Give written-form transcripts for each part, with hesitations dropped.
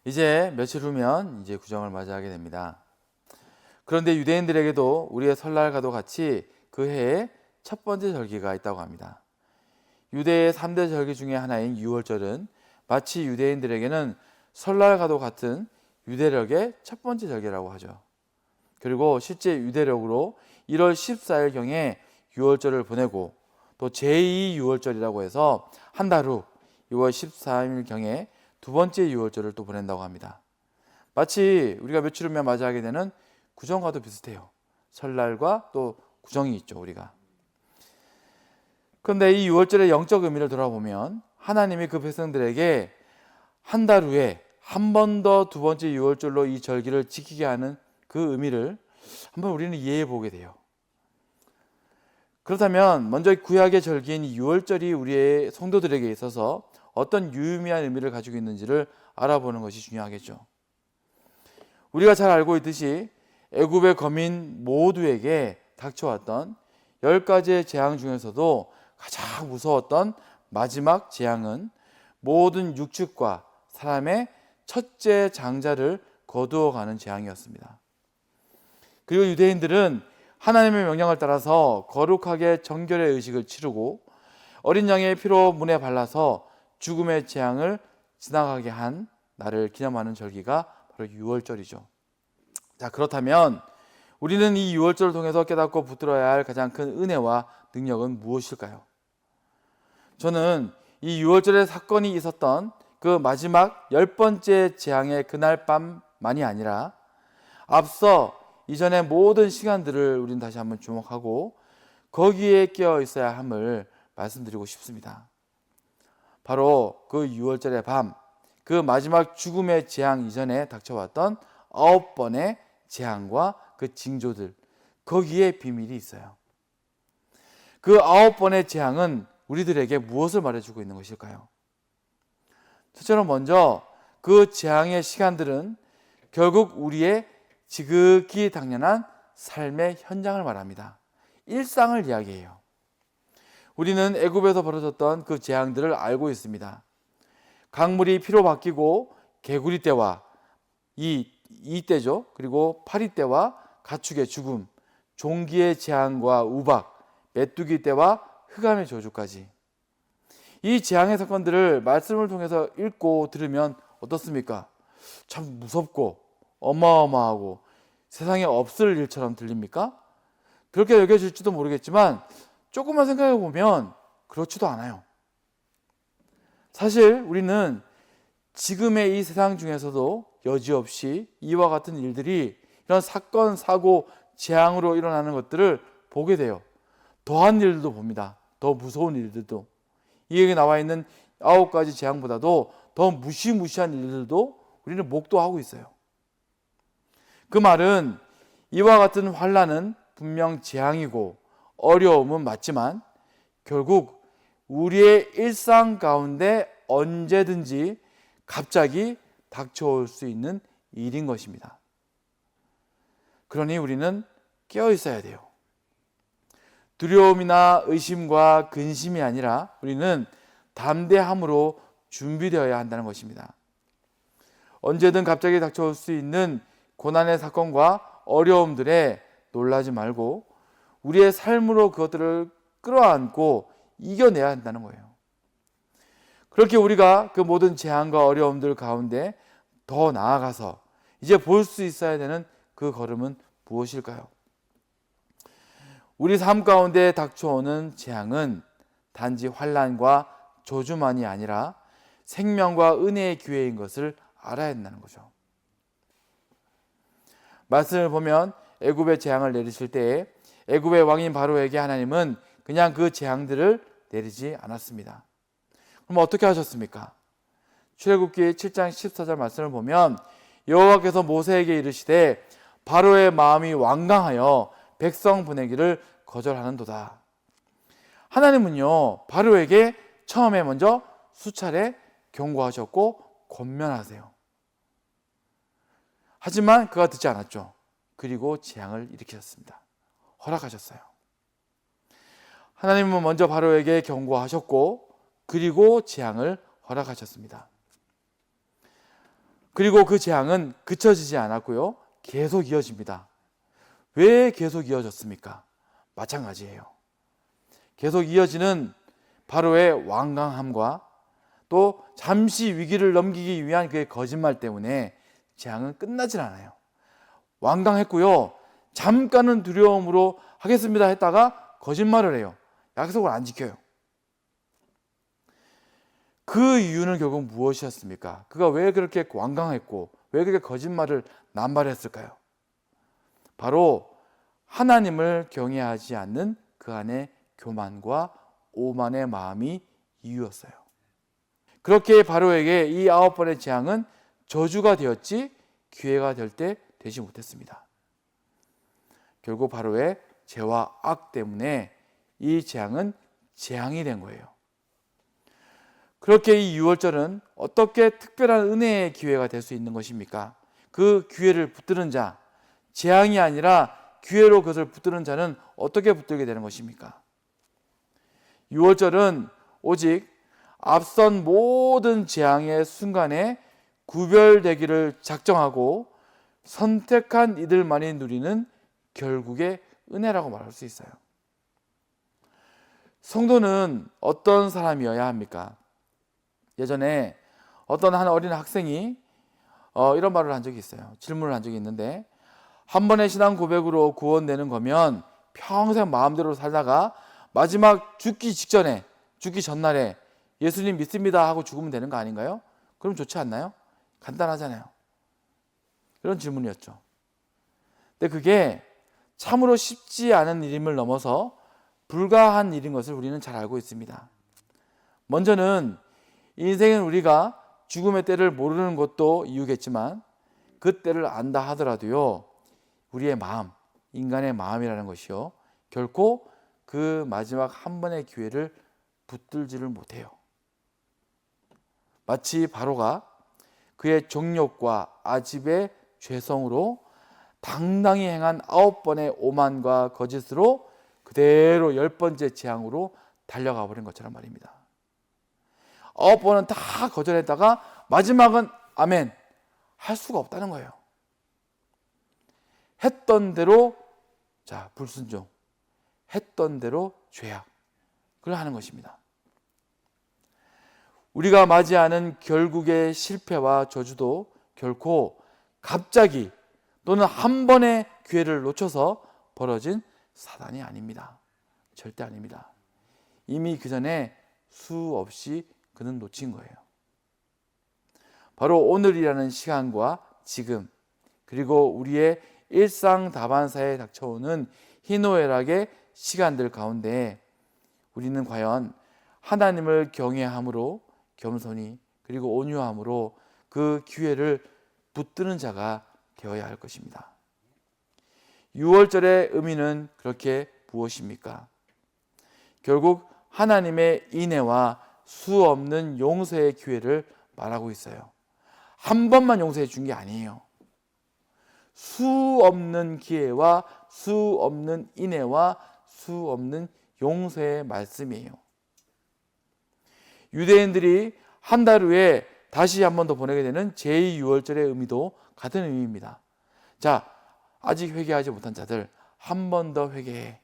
이제 며칠 후면 이제 구정을 맞이하게 됩니다. 그런데 유대인들에게도 우리의 설날과도 같이 그 해에 첫 번째 절기가 있다고 합니다. 유대의 3대 절기 중에 하나인 유월절은 마치 유대인들에게는 설날과도 같은 유대력의 첫 번째 절기라고 하죠. 그리고 실제 유대력으로 1월 14일경에 유월절을 보내고 또 제2 유월절이라고 해서 한 달 후 2월 13일경에 두 번째 유월절을 또 보낸다고 합니다. 마치 우리가 며칠 후면 맞이하게 되는 구정과도 비슷해요. 설날과 또 구정이 있죠, 우리가. 그런데 이 유월절의 영적 의미를 돌아보면 하나님이 그 백성들에게 한 달 후에 한 번 더 두 번째 유월절로 이 절기를 지키게 하는 그 의미를 한번 우리는 이해해 보게 돼요. 그렇다면 먼저 구약의 절기인 유월절이 우리의 성도들에게 있어서 어떤 유의미한 의미를 가지고 있는지를 알아보는 것이 중요하겠죠. 우리가 잘 알고 있듯이 애굽의 거민 모두에게 닥쳐왔던 10가지의 재앙 중에서도 가장 무서웠던 마지막 재앙은 모든 육축과 사람의 첫째 장자를 거두어가는 재앙이었습니다. 그리고 유대인들은 하나님의 명령을 따라서 거룩하게 정결의 의식을 치르고 어린 양의 피로 문에 발라서 죽음의 재앙을 지나가게 한 날을 기념하는 절기가 바로 유월절이죠. 자, 그렇다면 우리는 이 유월절을 통해서 깨닫고 붙들어야 할 가장 큰 은혜와 능력은 무엇일까요? 저는 이 유월절의 사건이 있었던 그 마지막 10번째 재앙의 그날 밤만이 아니라 앞서 이전의 모든 시간들을 우리는 다시 한번 주목하고 거기에 깨어 있어야 함을 말씀드리고 싶습니다. 바로 그 유월절의 밤, 그 마지막 죽음의 재앙 이전에 닥쳐왔던 9번의 재앙과 그 징조들, 거기에 비밀이 있어요. 그 9번의 재앙은 우리들에게 무엇을 말해주고 있는 것일까요? 첫째로 먼저 그 재앙의 시간들은 결국 우리의 지극히 당연한 삶의 현장을 말합니다. 일상을 이야기해요. 우리는 애굽에서 벌어졌던 그 재앙들을 알고 있습니다. 강물이 피로 바뀌고 개구리 떼와 이 떼죠. 그리고 파리 떼와 가축의 죽음, 종기의 재앙과 우박, 메뚜기 떼와 흑암의 저주까지. 이 재앙의 사건들을 말씀을 통해서 읽고 들으면 어떻습니까? 참 무섭고 어마어마하고 세상에 없을 일처럼 들립니까? 그렇게 여겨질지도 모르겠지만 조금만 생각해 보면 그렇지도 않아요. 사실 우리는 지금의 이 세상 중에서도 여지없이 이와 같은 일들이 이런 사건, 사고, 재앙으로 일어나는 것들을 보게 돼요. 더한 일들도 봅니다. 더 무서운 일들도. 여기 나와 있는 9가지 재앙보다도 더 무시무시한 일들도 우리는 목도하고 있어요. 그 말은 이와 같은 환난은 분명 재앙이고 어려움은 맞지만 결국 우리의 일상 가운데 언제든지 갑자기 닥쳐올 수 있는 일인 것입니다. 그러니 우리는 깨어 있어야 돼요. 두려움이나 의심과 근심이 아니라 우리는 담대함으로 준비되어야 한다는 것입니다. 언제든 갑자기 닥쳐올 수 있는 고난의 사건과 어려움들에 놀라지 말고 우리의 삶으로 그것들을 끌어안고 이겨내야 한다는 거예요. 그렇게 우리가 그 모든 재앙과 어려움들 가운데 더 나아가서 이제 볼 수 있어야 되는 그 걸음은 무엇일까요? 우리 삶 가운데 닥쳐오는 재앙은 단지 환난과 저주만이 아니라 생명과 은혜의 기회인 것을 알아야 한다는 거죠. 말씀을 보면 애굽의 재앙을 내리실 때에 애굽의 왕인 바로에게 하나님은 그냥 그 재앙들을 내리지 않았습니다. 그럼 어떻게 하셨습니까? 출애굽기 7장 14절 말씀을 보면 여호와께서 모세에게 이르시되 바로의 마음이 완강하여 백성 보내기를 거절하는도다. 하나님은요 바로에게 처음에 먼저 수차례 경고하셨고 권면하세요. 하지만 그가 듣지 않았죠. 그리고 재앙을 일으키셨습니다. 허락하셨어요. 하나님은 먼저 바로에게 경고하셨고 그리고 재앙을 허락하셨습니다. 그리고 그 재앙은 그쳐지지 않았고요. 계속 이어집니다. 왜 계속 이어졌습니까? 마찬가지예요. 계속 이어지는 바로의 완강함과 또 잠시 위기를 넘기기 위한 그의 거짓말 때문에 재앙은 끝나질 않아요. 완강했고요. 잠깐은 두려움으로 하겠습니다 했다가 거짓말을 해요. 약속을 안 지켜요. 그 이유는 결국 무엇이었습니까? 그가 왜 그렇게 완강했고 왜 그렇게 거짓말을 남발했을까요? 바로 하나님을 경외하지 않는 그 안에 교만과 오만의 마음이 이유였어요. 그렇게 바로에게 이 9번의 재앙은 저주가 되었지 기회가 될 때 되지 못했습니다. 결국 바로의 죄와 악 때문에 이 재앙은 재앙이 된 거예요. 그렇게 이 유월절은 어떻게 특별한 은혜의 기회가 될 수 있는 것입니까? 그 기회를 붙드는 자, 재앙이 아니라 기회로 그것을 붙드는 자는 어떻게 붙들게 되는 것입니까? 유월절은 오직 앞선 모든 재앙의 순간에 구별되기를 작정하고 선택한 이들만이 누리는 결국의 은혜라고 말할 수 있어요. 성도는 어떤 사람이어야 합니까? 예전에 어떤 한 어린 학생이 이런 말을 한 적이 있어요. 질문을 한 적이 있는데, 한 번의 신앙 고백으로 구원되는 거면 평생 마음대로 살다가 마지막 죽기 전날에 예수님 믿습니다 하고 죽으면 되는 거 아닌가요? 그럼 좋지 않나요? 간단하잖아요. 그런 질문이었죠. 근데 그게 참으로 쉽지 않은 일임을 넘어서 불가한 일인 것을 우리는 잘 알고 있습니다. 먼저는 인생은 우리가 죽음의 때를 모르는 것도 이유겠지만 그 때를 안다 하더라도요, 우리의 마음, 인간의 마음이라는 것이요, 결코 그 마지막 한 번의 기회를 붙들지를 못해요. 마치 바로가 그의 정욕과 아집의 죄성으로 당당히 행한 9번의 오만과 거짓으로 그대로 10번째 재앙으로 달려가 버린 것처럼 말입니다. 9번은 다 거절했다가 마지막은 아멘 할 수가 없다는 거예요. 했던 대로 불순종, 했던 대로 죄악, 그걸 하는 것입니다. 우리가 맞이하는 결국의 실패와 저주도 결코 갑자기 또는 한 번의 기회를 놓쳐서 벌어진 사단이 아닙니다. 절대 아닙니다. 이미 그 전에 수없이 그는 놓친 거예요. 바로 오늘이라는 시간과 지금, 그리고 우리의 일상 다반사에 닥쳐오는 희노애락의 시간들 가운데 우리는 과연 하나님을 경외함으로, 겸손히, 그리고 온유함으로 그 기회를 붙드는 자가 되어야 할 것입니다. 유월절의 의미는 그렇게 무엇입니까? 결국 하나님의 인애와 수 없는 용서의 기회를 말하고 있어요. 한 번만 용서해 준 게 아니에요. 수 없는 기회와 수 없는 인애와 수 없는 용서의 말씀이에요. 유대인들이 한 달 후에 다시 한 번 더 보내게 되는 제2유월절의 의미도 같은 의미입니다. 자, 아직 회개하지 못한 자들 한 번 더 회개해,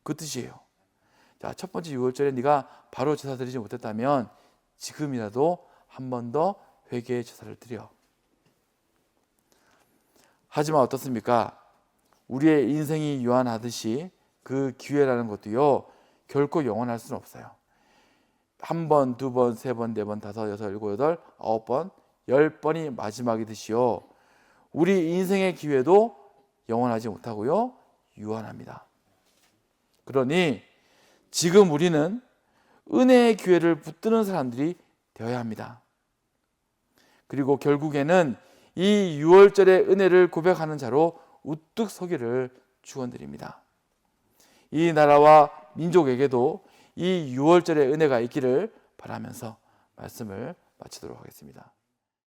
그 뜻이에요. 자, 첫 번째 유월절에 네가 바로 제사 드리지 못했다면 지금이라도 한 번 더 회개의 제사를 드려. 하지만 어떻습니까? 우리의 인생이 유한하듯이 그 기회라는 것도요, 결코 영원할 수는 없어요. 한 번, 두 번, 세 번, 네 번, 다섯, 여섯, 일곱, 여덟, 9번, 10번이 마지막이듯이요, 우리 인생의 기회도 영원하지 못하고요, 유한합니다. 그러니 지금 우리는 은혜의 기회를 붙드는 사람들이 되어야 합니다. 그리고 결국에는 이 유월절의 은혜를 고백하는 자로 우뚝 서기를 축원드립니다. 이 나라와 민족에게도 이 유월절의 은혜가 있기를 바라면서 말씀을 마치도록 하겠습니다.